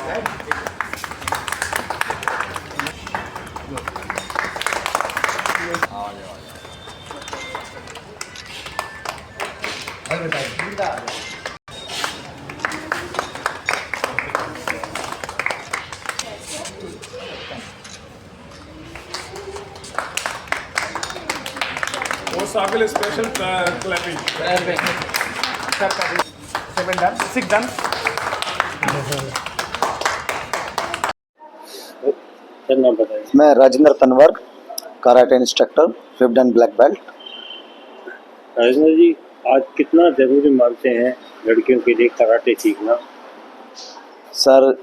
वो साबिल special clapping. Seven done, six done. नाम बताइए। मैं Rajendra Tanwar, karate instructor, 5th and black belt. Rajendra ji, आज कितना जरूरी मानते हैं लड़कियों के लिए कराटे सीखना? सर,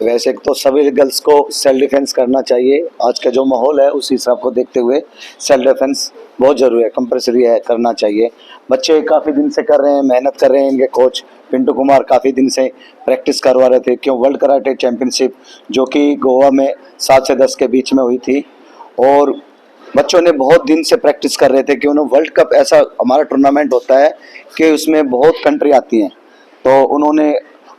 वैसे तो सभी गर्ल्स को सेल्फ डिफेंस करना चाहिए। आज का जो माहौल है उस हिसाब को देखते हुए सेल्फ डिफेंस बहुत ज़रूरी है, कंपल्सरी है, करना चाहिए। बच्चे काफ़ी दिन से कर रहे हैं, मेहनत कर रहे हैं। इनके कोच पिंटू कुमार काफ़ी दिन से प्रैक्टिस करवा रहे थे। क्यों वर्ल्ड कराटे चैंपियनशिप जो कि गोवा में 7 से 10 के बीच में हुई थी, और बच्चों ने बहुत दिन से प्रैक्टिस कर रहे थे कि उन्हें वर्ल्ड कप ऐसा हमारा टूर्नामेंट होता है कि उसमें बहुत कंट्री आती हैं। तो उन्होंने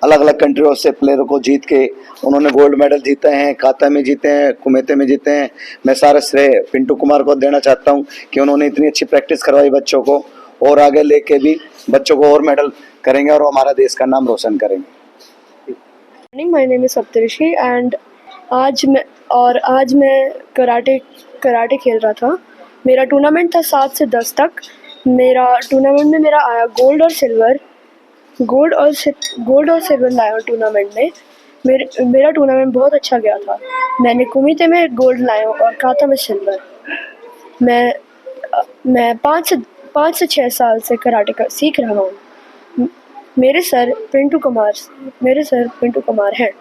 अलग अलग कंट्रियों से प्लेयरों को जीत के उन्होंने गोल्ड मेडल जीते हैं, काता में जीते हैं, कुमेते में जीते हैं। मैं सारा श्रेय पिंटू कुमार को देना चाहता हूं कि उन्होंने इतनी अच्छी प्रैक्टिस करवाई बच्चों को, और आगे लेके भी बच्चों को और मेडल करेंगे और हमारा देश का नाम रोशन करेंगे। My name is Saptarishi and आज मैं कराटे खेल रहा था। मेरा टूर्नामेंट था 7 से 10 तक। मेरा टूर्नामेंट में मेरा आया गोल्ड और सिल्वर लाया टूर्नामेंट में। मेरा टूर्नामेंट बहुत अच्छा गया था। मैंने कुमिते में गोल्ड लाया और काता में सिल्वर। मैं 5 से 6 साल से कराटे का सीख रहा हूँ। मेरे सर पिंटू कुमार हैं।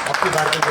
आपकी बात में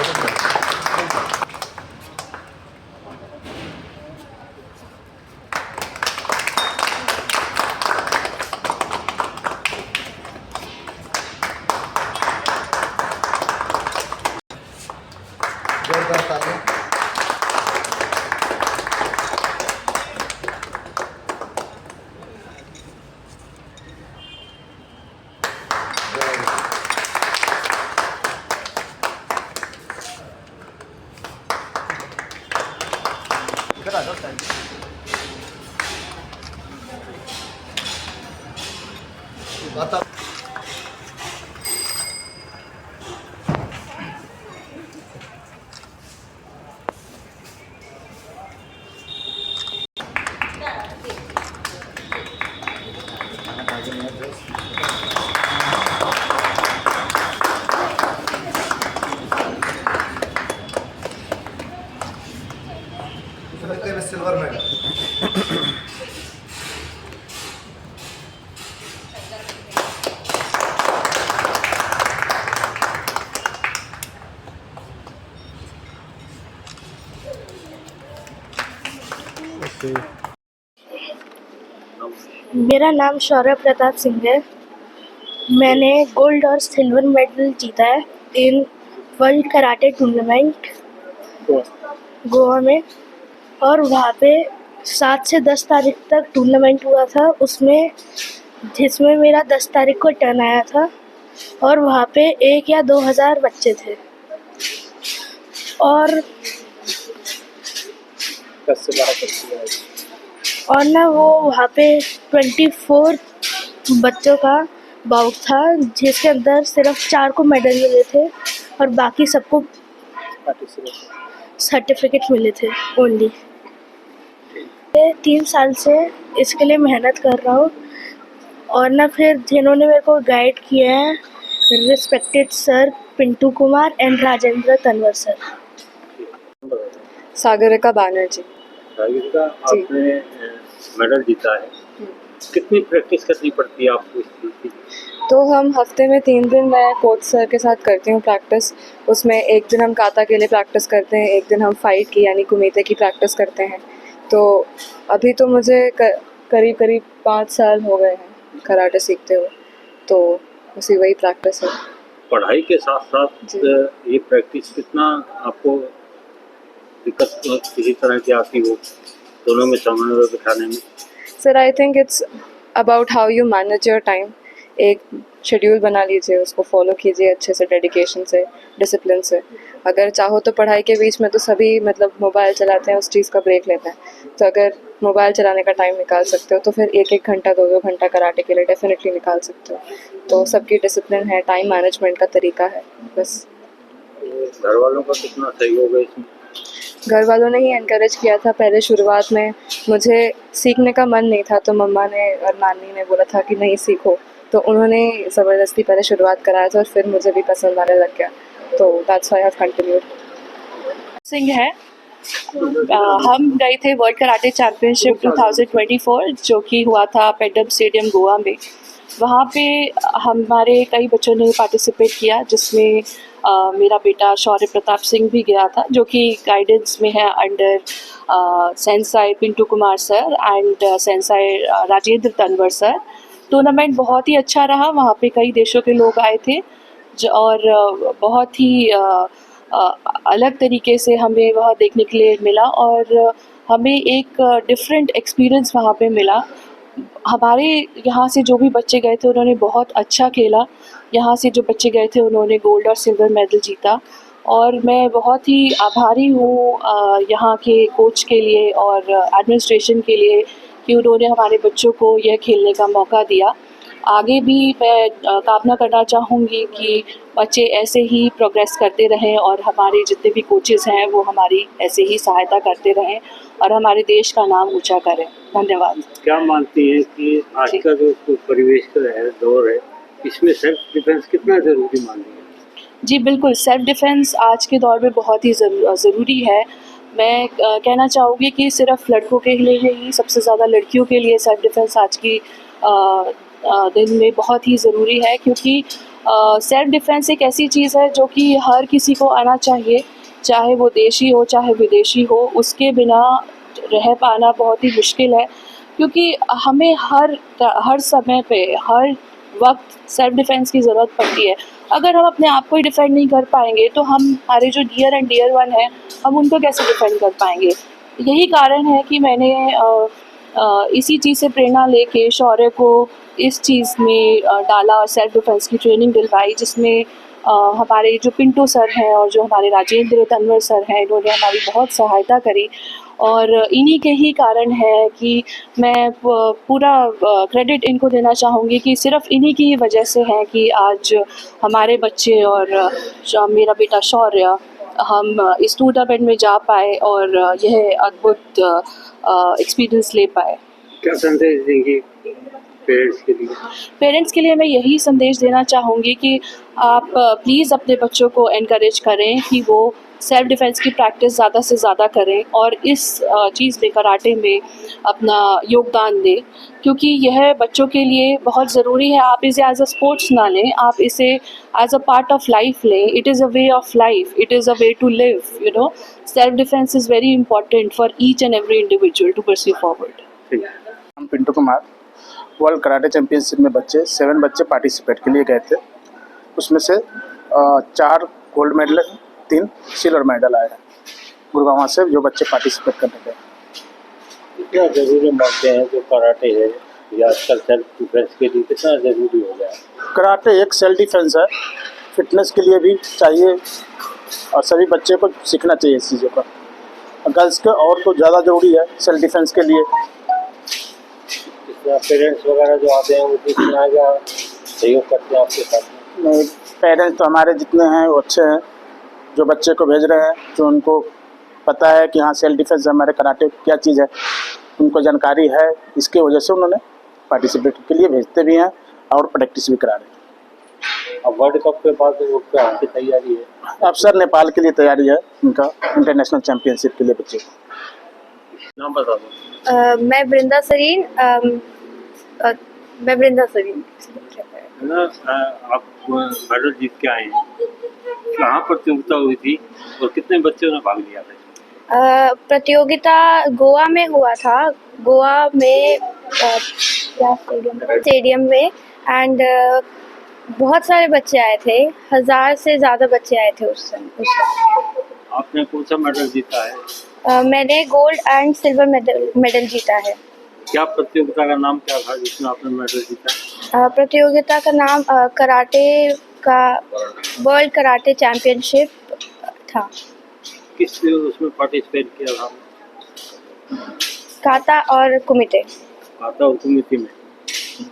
सिल्वर मेडल। मेरा नाम शौर्य प्रताप सिंह है। मैंने गोल्ड और सिल्वर मेडल जीता है in world karate tournament Goa में। और वहाँ पे 7 से 10 तारीख तक टूर्नामेंट हुआ था, जिसमें मेरा 10 तारीख को टर्न आया था। और वहाँ पे 1 या 2 हज़ार बच्चे थे। और ना वो वहाँ पे 24 बच्चों का बाउट था, जिसके अंदर सिर्फ 4 को मेडल मिले थे और बाकी सबको सर्टिफिकेट मिले थे ओनली। 3 साल से इसके लिए मेहनत कर रहा हूँ और ना फिर जिन्होंने मेरे को गाइड किया है respected sir Pintu Kumar and Rajendra Tanwar sir. Sagarika Banerjee. Rajesh का आपने मेडल जीता है, कितनी प्रैक्टिस करनी पड़ती है आपको इस चीज़ की? तो हम हफ्ते में 3 दिन मैं कोच सर के साथ करती हूँ प्रैक्टिस। उसमें एक दिन हम काता के लिए प्रैक्टिस करते हैं, एक दिन हम फाइट की यानी कुमीते की प्रैक्टिस करते हैं। तो अभी तो मुझे करीब करीब 5 साल हो गए हैं कराटे सीखते हुए, तो उसी वही प्रैक्टिस है। पढ़ाई के साथ साथ ये प्रैक्टिस कितना आपको दिक्कत किसी तरह की आती हो दोनों में समन्वय बिठाने में? Sir I think it's about how you manage your time. एक शेड्यूल बना लीजिए, उसको फॉलो कीजिए अच्छे से, डेडिकेशन से, डिसिप्लिन से। अगर चाहो तो पढ़ाई के बीच में तो सभी मतलब मोबाइल चलाते हैं, उस चीज़ का ब्रेक लेते हैं। तो अगर मोबाइल चलाने का टाइम निकाल सकते हो तो फिर 1-1 घंटा 2-2 घंटा कराटे के लिए डेफिनेटली निकाल सकते हो। तो सबकी डिसिप्लिन है, टाइम मैनेजमेंट का तरीका है बस। घर वालों का कितना सहयोग है इसमें? घर वालों ने ही एनकरेज किया था। पहले शुरुआत में मुझे सीखने का मन नहीं था, तो मम्मा ने और नानी ने बोला था कि नहीं सीखो, तो उन्होंने ज़बरदस्ती पहले शुरुआत कराया था और फिर मुझे भी पसंद आने लग गया। तो that's why I have continued. Singh है। हम गए थे वर्ल्ड कराटे चैम्पियनशिप 2024 जो कि हुआ था पेडम स्टेडियम गोवा में। वहाँ पे हमारे कई बच्चों ने पार्टिसिपेट किया, जिसमें मेरा बेटा शौर्य प्रताप सिंह भी गया था, जो कि गाइडेंस में है under Sensei Pintu Kumar sir and Sensei Rajendra Tanwar sir. Tournament बहुत ही अच्छा रहा। वहाँ पे कई देशों के लोग आए थे और बहुत ही अलग तरीके से हमें वह देखने के लिए मिला और हमें एक डिफरेंट एक्सपीरियंस वहाँ पे मिला। हमारे यहाँ से जो भी बच्चे गए थे उन्होंने बहुत अच्छा खेला। यहाँ से जो बच्चे गए थे उन्होंने गोल्ड और सिल्वर मेडल जीता और मैं बहुत ही आभारी हूँ यहाँ के कोच के लिए और एडमिनिस्ट्रेशन के लिए कि उन्होंने हमारे बच्चों को यह खेलने का मौका दिया। आगे भी मैं कामना करना चाहूँगी कि बच्चे ऐसे ही प्रोग्रेस करते रहें और हमारे जितने भी कोचेज़ हैं वो हमारी ऐसे ही सहायता करते रहें और हमारे देश का नाम ऊंचा करें। धन्यवाद। क्या मानती हैं कि आज का जो परिवेश है, दौर है, इसमें सेल्फ डिफेंस कितना ज़रूरी मानती है? जी बिल्कुल, सेल्फ डिफेंस आज के दौर में बहुत ही ज़रूरी है। मैं कहना चाहूँगी कि सिर्फ लड़कों के लिए नहीं, सबसे ज़्यादा लड़कियों के लिए सेल्फ डिफेंस आज की दिन में बहुत ही ज़रूरी है, क्योंकि सेल्फ डिफेंस एक ऐसी चीज़ है जो कि हर किसी को आना चाहिए, चाहे वो देशी हो चाहे विदेशी हो। उसके बिना रह पाना बहुत ही मुश्किल है, क्योंकि हमें हर समय पे हर वक्त सेल्फ डिफेंस की ज़रूरत पड़ती है। अगर हम अपने आप को ही डिफेंड नहीं कर पाएंगे तो हमारे जो नियर एंड डियर वन है हम उनको कैसे डिफेंड कर पाएंगे। यही कारण है कि मैंने इसी चीज़ से प्रेरणा लेके शौर्य को इस चीज़ में डाला और सेल्फ डिफेंस की ट्रेनिंग दिलवाई, जिसमें हमारे जो पिंटू सर हैं और जो हमारे राजेंद्र तनवर सर हैं, इन्होंने हमारी बहुत सहायता करी और इन्हीं के ही कारण है कि मैं पूरा क्रेडिट इनको देना चाहूँगी कि सिर्फ इन्हीं की ही वजह से है कि आज हमारे बच्चे और मेरा बेटा शौर्य हम इस टूर्नामेंट में जा पाए और यह अद्भुत एक्सपीरियंस ले पाए। क्या संदेश देंगे पेरेंट्स के लिए? पेरेंट्स के लिए मैं यही संदेश देना चाहूँगी कि आप प्लीज़ अपने बच्चों को एनकरेज करें कि वो सेल्फ डिफेंस की प्रैक्टिस ज़्यादा से ज़्यादा करें और इस चीज़ में, कराटे में अपना योगदान दें, क्योंकि यह बच्चों के लिए बहुत ज़रूरी है। आप इसे एज अ स्पोर्ट्स ना लें, आप इसे as a part of life लें। It is a way of life, it is a way to live, you know. Self defence is very important for each and every individual to pursue forward. हम Pintu Kumar, world karate championship में 7 बच्चे participate के लिए गए थे। उसमें से 4 gold medal, 3 silver medal आए हैं गुड़गांव से, जो बच्चे पार्टिसिपेट करने गए। क्या ज़रूरी मानते हैं जो कराटे है या आजकल सेल्फ डिफेंस के लिए कितना ज़रूरी हो गया है? कराटे एक सेल्फ डिफेंस है, फिटनेस के लिए भी चाहिए और सभी बच्चे को सीखना चाहिए इस चीज़ों का। गर्ल्स के और तो ज़्यादा ज़रूरी है सेल्फ डिफेंस के लिए। पेरेंट्स वगैरह जो आते हैं वो कितना क्या सहयोग करते हैं आपके साथ? पेरेंट्स तो हमारे जितने हैं वो अच्छे हैं, जो बच्चे को भेज रहे हैं, जो उनको पता है कि हाँ सेल्फ डिफेंस हमारे कराटे क्या चीज़ है, उनको जानकारी है, इसकी वजह से उन्होंने पार्टिसिपेट के लिए भेजते भी हैं और प्रैक्टिस भी करा रहे हैं। अब वर्ल्ड कप के बाद वो क्या की तैयारी है? अब सर नेपाल के लिए तैयारी है उनका इंटरनेशनल चैंपियनशिप के लिए बच्चे को। नाम बता दो। मैं वृंदा सरीन है ना, आप मेडल जीत के आए हैं, कहाँ प्रतियोगिता हुई थी और कितने बच्चों ने भाग लिया था? प्रतियोगिता गोवा में हुआ था, गोवा में क्या स्टेडियम में, एंड बहुत सारे बच्चे आए थे, 1000 से ज़्यादा बच्चे आए थे उस समय। आपने कौन सा मेडल जीता है? मैंने गोल्ड एंड सिल्वर मेडल जीता है। क्या प्रतियोगिता का नाम क्या था जिसमें आपने मेडल जीता? प्रतियोगिता का नाम कराटे का वर्ल्ड कराटे चैंपियनशिप था। किस उसमें पार्टिसिपेट किया था? काता और कुमिटे। आता हुकूमती में।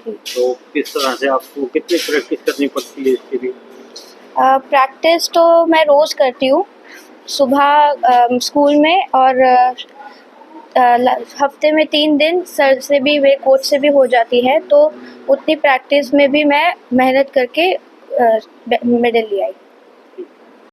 तो किस तरह से आपको कितनी प्रैक्टिस करनी पड़ती है इसके लिए? प्रैक्टिस तो मैं रोज़ करती हूँ, सुबह स्कूल में, और हफ्ते में 3 दिन सर से भी, मेरे कोच से भी हो जाती है, तो उतनी प्रैक्टिस में भी मैं मेहनत करके मेडल ले आई।